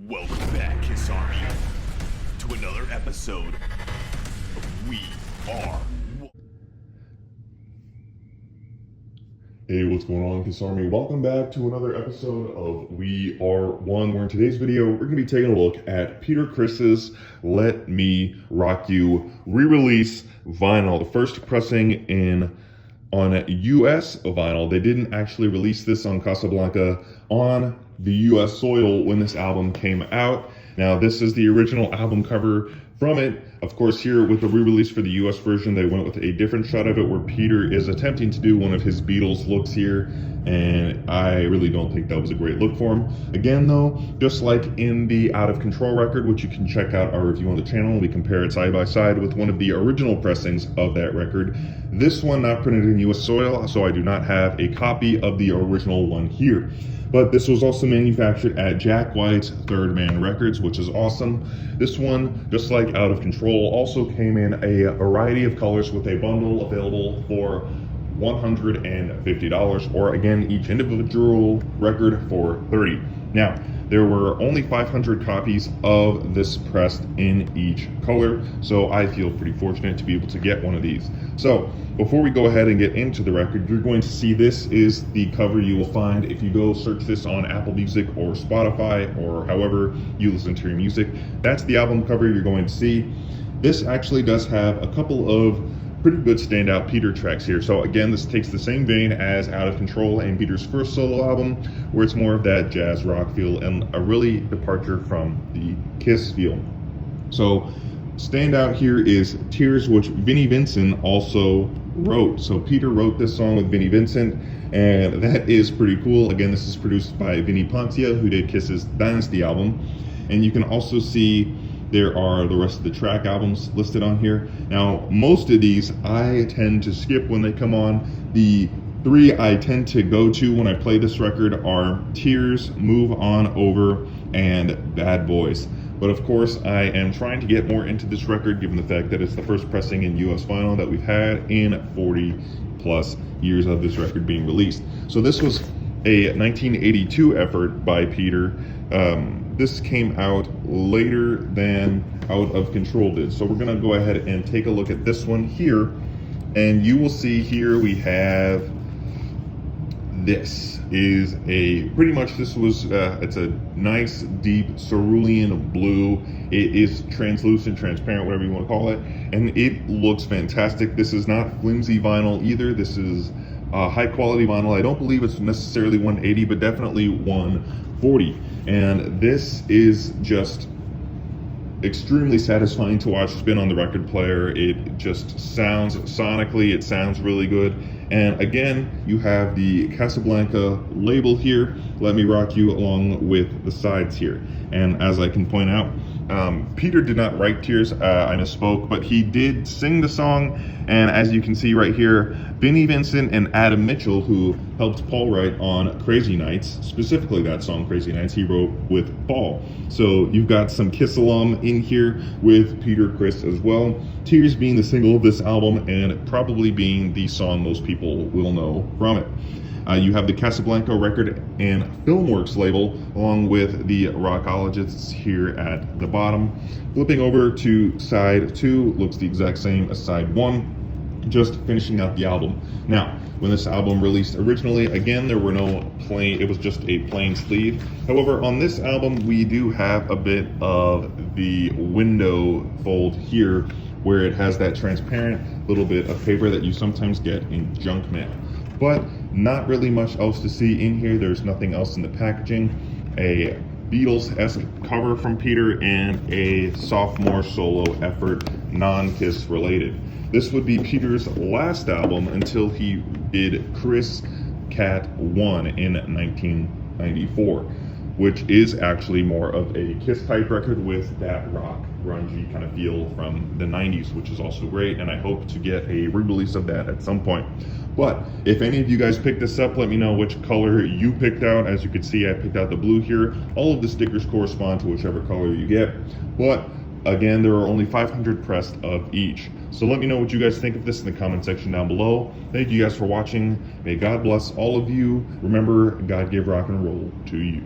Welcome back, Kiss Army, to another episode of We Are One. Hey, what's going on, Kiss Army? Welcome back to another episode of We Are One, where in today's video, we're going to be taking a look at Peter Criss's Let Me Rock You re-release vinyl, the first pressing on US vinyl. They didn't actually release this on Casablanca on the US soil when this album came out. Now, this is the original album cover from it. Of course, here with the re-release for the US version, they went with a different shot of it where Peter is attempting to do one of his Beatles looks here, and I really don't think that was a great look for him. Again, though, just like in the Out of Control record, which you can check out our review on the channel, we compare it side by side with one of the original pressings of that record. This one not printed in US soil, so I do not have a copy of the original one here. But this was also manufactured at Jack White's Third Man Records, which is awesome. This one, just like Out of Control, also came in a variety of colors with a bundle available for $150, or again, each individual record for $30. Now, there were only 500 copies of this pressed in each color, so I feel pretty fortunate to be able to get one of these. So, before we go ahead and get into the record, you're going to see this is the cover you will find if you go search this on Apple Music or Spotify or however you listen to your music. That's the album cover you're going to see. This actually does have a couple of pretty good standout Peter tracks here. So again, this takes the same vein as Out of Control and Peter's first solo album, where it's more of that jazz rock feel and a really departure from the Kiss feel. So standout here is Tears, which Vinnie Vincent also wrote. So Peter wrote this song with Vinnie Vincent, and that is pretty cool. Again, this is produced by Vinnie Poncia, who did Kiss's Dynasty album. And you can also see there are the rest of the track albums listed on here. Now, most of these I tend to skip when they come on. The three I tend to go to when I play this record are Tears, Move On Over, and Bad Boys. But of course, I am trying to get more into this record given the fact that it's the first pressing in US vinyl that we've had in 40 plus years of this record being released. So this was a 1982 effort by Peter. This came out later than Out of Control did. So we're gonna go ahead and take a look at this one here. And you will see here we have, this is it's a nice deep cerulean blue. It is translucent, transparent, whatever you want to call it. And it looks fantastic. This is not flimsy vinyl either. This is high quality vinyl. I don't believe it's necessarily 180, but definitely 140. And this is just extremely satisfying to watch spin on the record player. It just sounds, sonically, it sounds really good. And again, you have the Casablanca label here, Let Me Rock You, along with the sides here. And as I can point out, Peter did not write Tears, I misspoke, but he did sing the song. And as you can see right here, Vinnie Vincent and Adam Mitchell, who helped Paul write on Crazy Nights, specifically that song Crazy Nights, he wrote with Paul. So you've got some Kiss alum in here with Peter Criss as well. Tears being the single of this album and probably being the song most people will know from it. You have the Casablanca record and Filmworks label along with the Rockologists here at the bottom. Flipping over to side 2, looks the exact same as side 1, just finishing out the album. Now, when this album released originally, again, there were no plain, it was just a plain sleeve. However, on this album, we do have a bit of the window fold here, where it has that transparent little bit of paper that you sometimes get in junk mail. But not really much else to see in here. There's nothing else in the packaging. A Beatles-esque cover from Peter and a sophomore solo effort, non-Kiss related. This would be Peter's last album until he did Criss Cat 1 in 1994, which is actually more of a Kiss type record with that rock grungy kind of feel from the 90s, which is also great, and I hope to get a re-release of that at some point. But if any of you guys picked this up, let me know which color you picked out. As you can see, I picked out the blue here. All of the stickers correspond to whichever color you get, but again, there are only 500 pressed of each. So let me know what you guys think of this in the comment section down below. Thank you guys for watching. May God bless all of you. Remember, God gave rock and roll to you.